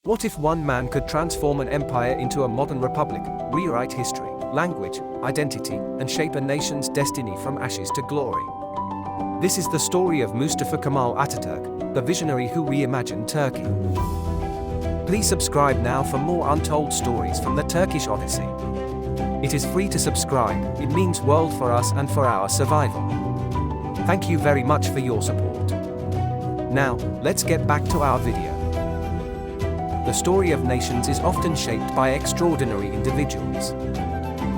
What if one man could transform an empire into a modern republic, rewrite history, language, identity, and shape a nation's destiny from ashes to glory? This is the story of Mustafa Kemal Atatürk, the visionary who reimagined Turkey. Please subscribe now for more untold stories from the Turkish Odyssey. It is free to subscribe, it means world for us and for our survival. Thank you very much for your support. Now, let's get back to our video. The story of nations is often shaped by extraordinary individuals.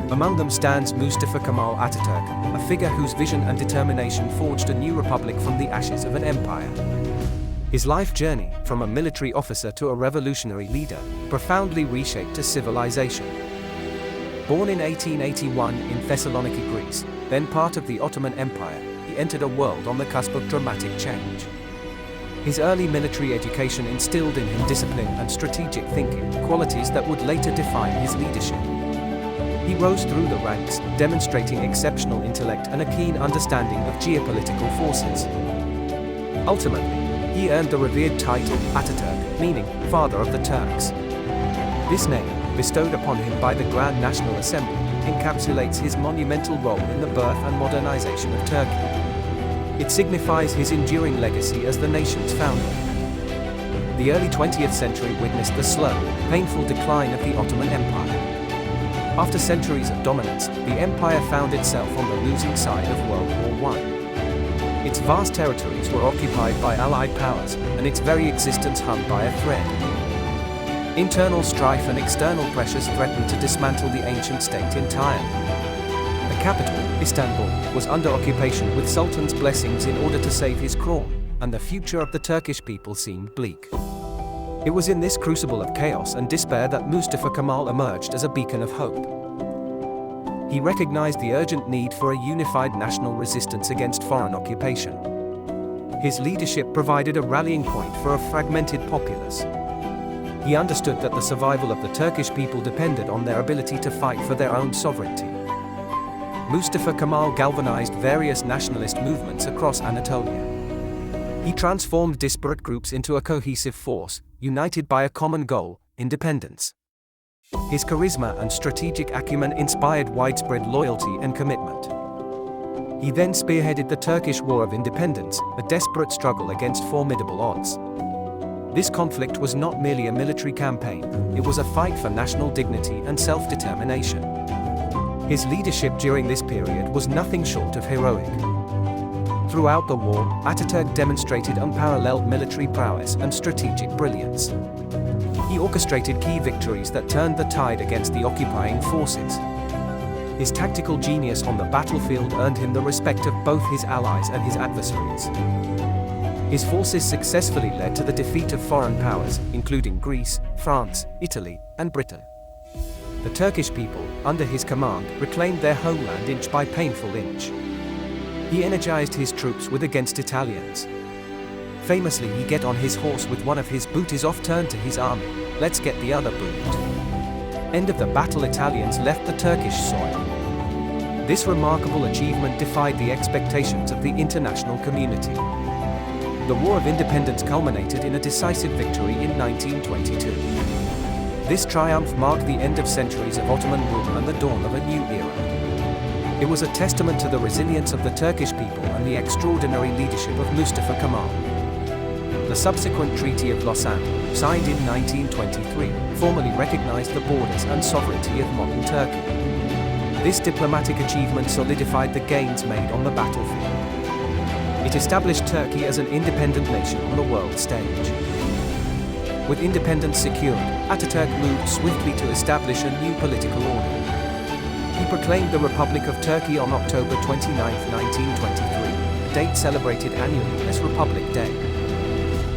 Among them stands Mustafa Kemal Atatürk, a figure whose vision and determination forged a new republic from the ashes of an empire. His life journey, from a military officer to a revolutionary leader, profoundly reshaped a civilization. Born in 1881 in Thessaloniki, Greece, then part of the Ottoman Empire, he entered a world on the cusp of dramatic change. His early military education instilled in him discipline and strategic thinking, qualities that would later define his leadership. He rose through the ranks, demonstrating exceptional intellect and a keen understanding of geopolitical forces. Ultimately, he earned the revered title Atatürk, meaning "Father of the Turks." This name, bestowed upon him by the Grand National Assembly, encapsulates his monumental role in the birth and modernization of Turkey. It signifies his enduring legacy as the nation's founder. The early 20th century witnessed the slow, painful decline of the Ottoman Empire. After centuries of dominance, the empire found itself on the losing side of World War I. Its vast territories were occupied by Allied powers, and its very existence hung by a thread. Internal strife and external pressures threatened to dismantle the ancient state entirely. The capital, Istanbul, was under occupation with Sultan's blessings in order to save his crown, and the future of the Turkish people seemed bleak. It was in this crucible of chaos and despair that Mustafa Kemal emerged as a beacon of hope. He recognized the urgent need for a unified national resistance against foreign occupation. His leadership provided a rallying point for a fragmented populace. He understood that the survival of the Turkish people depended on their ability to fight for their own sovereignty. Mustafa Kemal galvanized various nationalist movements across Anatolia. He transformed disparate groups into a cohesive force, united by a common goal: independence. His charisma and strategic acumen inspired widespread loyalty and commitment. He then spearheaded the Turkish War of Independence, a desperate struggle against formidable odds. This conflict was not merely a military campaign, it was a fight for national dignity and self-determination. His leadership during this period was nothing short of heroic. Throughout the war, Atatürk demonstrated unparalleled military prowess and strategic brilliance. He orchestrated key victories that turned the tide against the occupying forces. His tactical genius on the battlefield earned him the respect of both his allies and his adversaries. His forces successfully led to the defeat of foreign powers, including Greece, France, Italy, and Britain. The Turkish people, under his command, reclaimed their homeland inch by painful inch. He energized his troops with against Italians. Famously, he get on his horse with one of his boot is off turned to his army, let's get the other boot. End of the battle, Italians left the Turkish soil. This remarkable achievement defied the expectations of the international community. The War of Independence culminated in a decisive victory in 1922. This triumph marked the end of centuries of Ottoman rule and the dawn of a new era. It was a testament to the resilience of the Turkish people and the extraordinary leadership of Mustafa Kemal. The subsequent Treaty of Lausanne, signed in 1923, formally recognized the borders and sovereignty of modern Turkey. This diplomatic achievement solidified the gains made on the battlefield. It established Turkey as an independent nation on the world stage. With independence secured, Atatürk moved swiftly to establish a new political order. He proclaimed the Republic of Turkey on October 29, 1923, a date celebrated annually as Republic Day.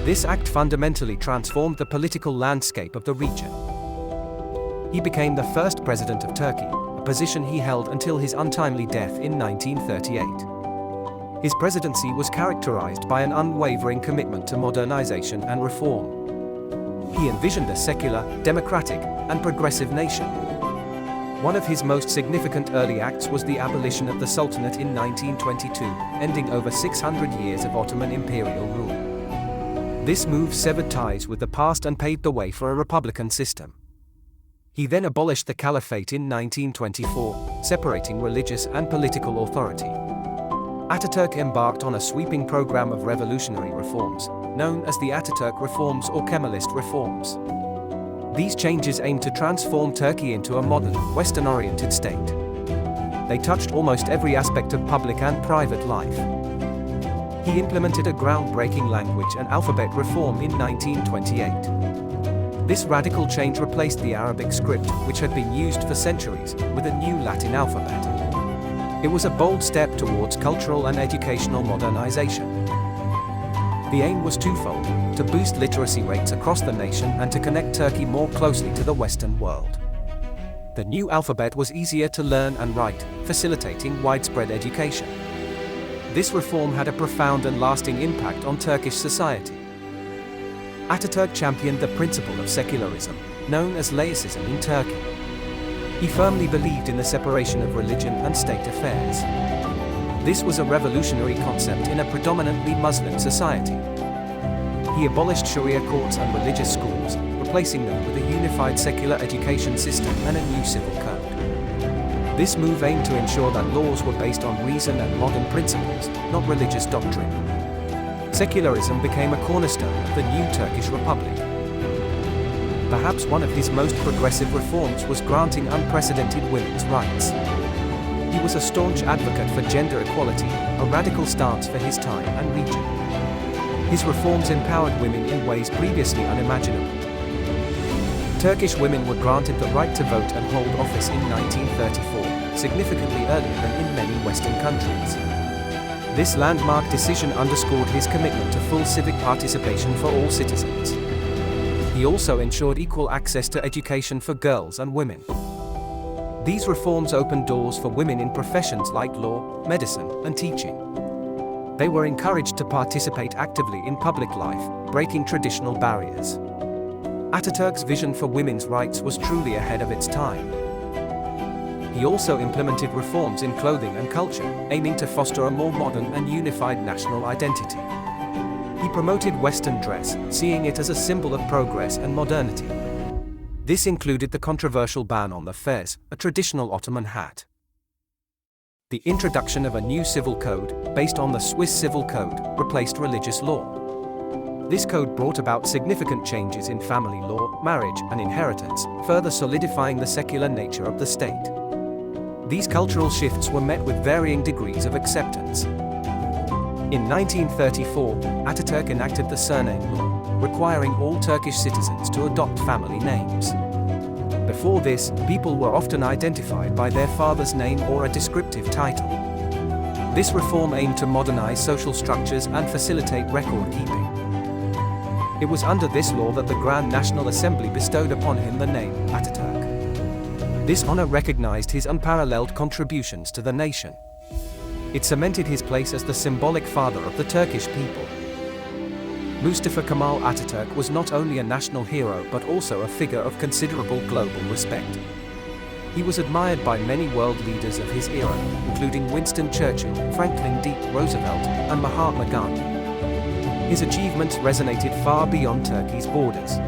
This act fundamentally transformed the political landscape of the region. He became the first president of Turkey, a position he held until his untimely death in 1938. His presidency was characterized by an unwavering commitment to modernization and reform. He envisioned a secular, democratic, and progressive nation. One of his most significant early acts was the abolition of the Sultanate in 1922, ending over 600 years of Ottoman imperial rule. This move severed ties with the past and paved the way for a republican system. He then abolished the caliphate in 1924, separating religious and political authority. Ataturk embarked on a sweeping program of revolutionary reforms, known as the Ataturk Reforms or Kemalist Reforms. These changes aimed to transform Turkey into a modern, Western-oriented state. They touched almost every aspect of public and private life. He implemented a groundbreaking language and alphabet reform in 1928. This radical change replaced the Arabic script, which had been used for centuries, with a new Latin alphabet. It was a bold step towards cultural and educational modernization. The aim was twofold: to boost literacy rates across the nation and to connect Turkey more closely to the Western world. The new alphabet was easier to learn and write, facilitating widespread education. This reform had a profound and lasting impact on Turkish society. Ataturk championed the principle of secularism, known as laicism in Turkey. He firmly believed in the separation of religion and state affairs. This was a revolutionary concept in a predominantly Muslim society. He abolished Sharia courts and religious schools, replacing them with a unified secular education system and a new civil code. This move aimed to ensure that laws were based on reason and modern principles, not religious doctrine. Secularism became a cornerstone of the new Turkish Republic. Perhaps one of his most progressive reforms was granting unprecedented women's rights. He was a staunch advocate for gender equality, a radical stance for his time and region. His reforms empowered women in ways previously unimaginable. Turkish women were granted the right to vote and hold office in 1934, significantly earlier than in many Western countries. This landmark decision underscored his commitment to full civic participation for all citizens. He also ensured equal access to education for girls and women. These reforms opened doors for women in professions like law, medicine, and teaching. They were encouraged to participate actively in public life, breaking traditional barriers. Ataturk's vision for women's rights was truly ahead of its time. He also implemented reforms in clothing and culture, aiming to foster a more modern and unified national identity. He promoted Western dress, seeing it as a symbol of progress and modernity. This included the controversial ban on the fez, a traditional Ottoman hat. The introduction of a new civil code, based on the Swiss Civil Code, replaced religious law. This code brought about significant changes in family law, marriage, and inheritance, further solidifying the secular nature of the state. These cultural shifts were met with varying degrees of acceptance. In 1934, Ataturk enacted the surname law, requiring all Turkish citizens to adopt family names. Before this, people were often identified by their father's name or a descriptive title. This reform aimed to modernize social structures and facilitate record keeping. It was under this law that the Grand National Assembly bestowed upon him the name Ataturk. This honor recognized his unparalleled contributions to the nation. It cemented his place as the symbolic father of the Turkish people. Mustafa Kemal Atatürk was not only a national hero but also a figure of considerable global respect. He was admired by many world leaders of his era, including Winston Churchill, Franklin D. Roosevelt, and Mahatma Gandhi. His achievements resonated far beyond Turkey's borders.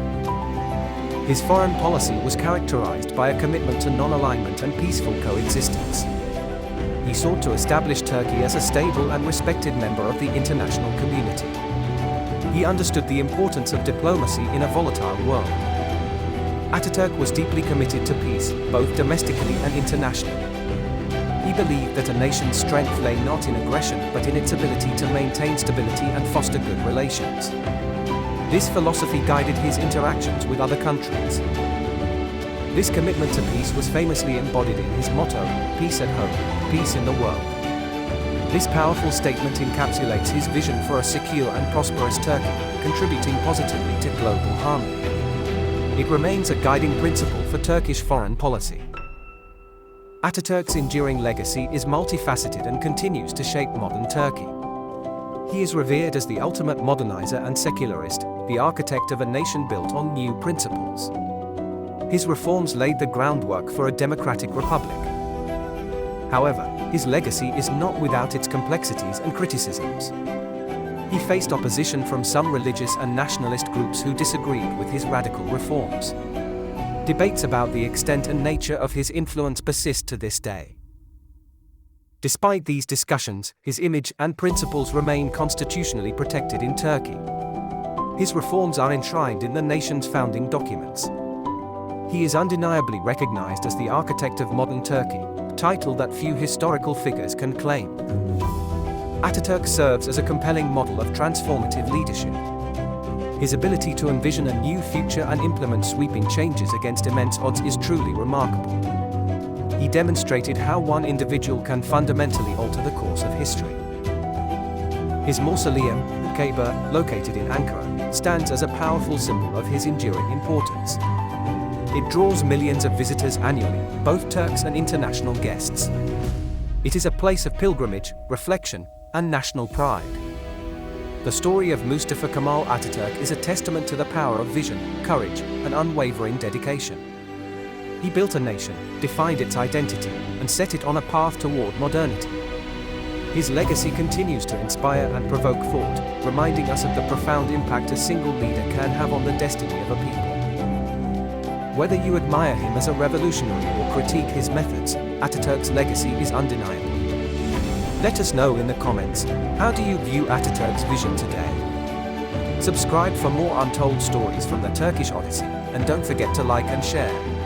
His foreign policy was characterized by a commitment to non-alignment and peaceful coexistence. He sought to establish Turkey as a stable and respected member of the international community. He understood the importance of diplomacy in a volatile world. Ataturk was deeply committed to peace, both domestically and internationally. He believed that a nation's strength lay not in aggression but in its ability to maintain stability and foster good relations. This philosophy guided his interactions with other countries. This commitment to peace was famously embodied in his motto, "Peace at home, peace in the world." This powerful statement encapsulates his vision for a secure and prosperous Turkey, contributing positively to global harmony. It remains a guiding principle for Turkish foreign policy. Ataturk's enduring legacy is multifaceted and continues to shape modern Turkey. He is revered as the ultimate modernizer and secularist, the architect of a nation built on new principles. His reforms laid the groundwork for a democratic republic. However, his legacy is not without its complexities and criticisms. He faced opposition from some religious and nationalist groups who disagreed with his radical reforms. Debates about the extent and nature of his influence persist to this day. Despite these discussions, his image and principles remain constitutionally protected in Turkey. His reforms are enshrined in the nation's founding documents. He is undeniably recognized as the architect of modern Turkey, a title that few historical figures can claim. Atatürk serves as a compelling model of transformative leadership. His ability to envision a new future and implement sweeping changes against immense odds is truly remarkable. He demonstrated how one individual can fundamentally alter the course of history. His mausoleum, Kaaba, located in Ankara, stands as a powerful symbol of his enduring importance. It draws millions of visitors annually, both Turks and international guests. It is a place of pilgrimage, reflection, and national pride. The story of Mustafa Kemal Atatürk is a testament to the power of vision, courage, and unwavering dedication. He built a nation, defined its identity, and set it on a path toward modernity. His legacy continues to inspire and provoke thought, reminding us of the profound impact a single leader can have on the destiny of a people. Whether you admire him as a revolutionary or critique his methods, Atatürk's legacy is undeniable. Let us know in the comments, how do you view Atatürk's vision today? Subscribe for more untold stories from the Turkish Odyssey, and don't forget to like and share.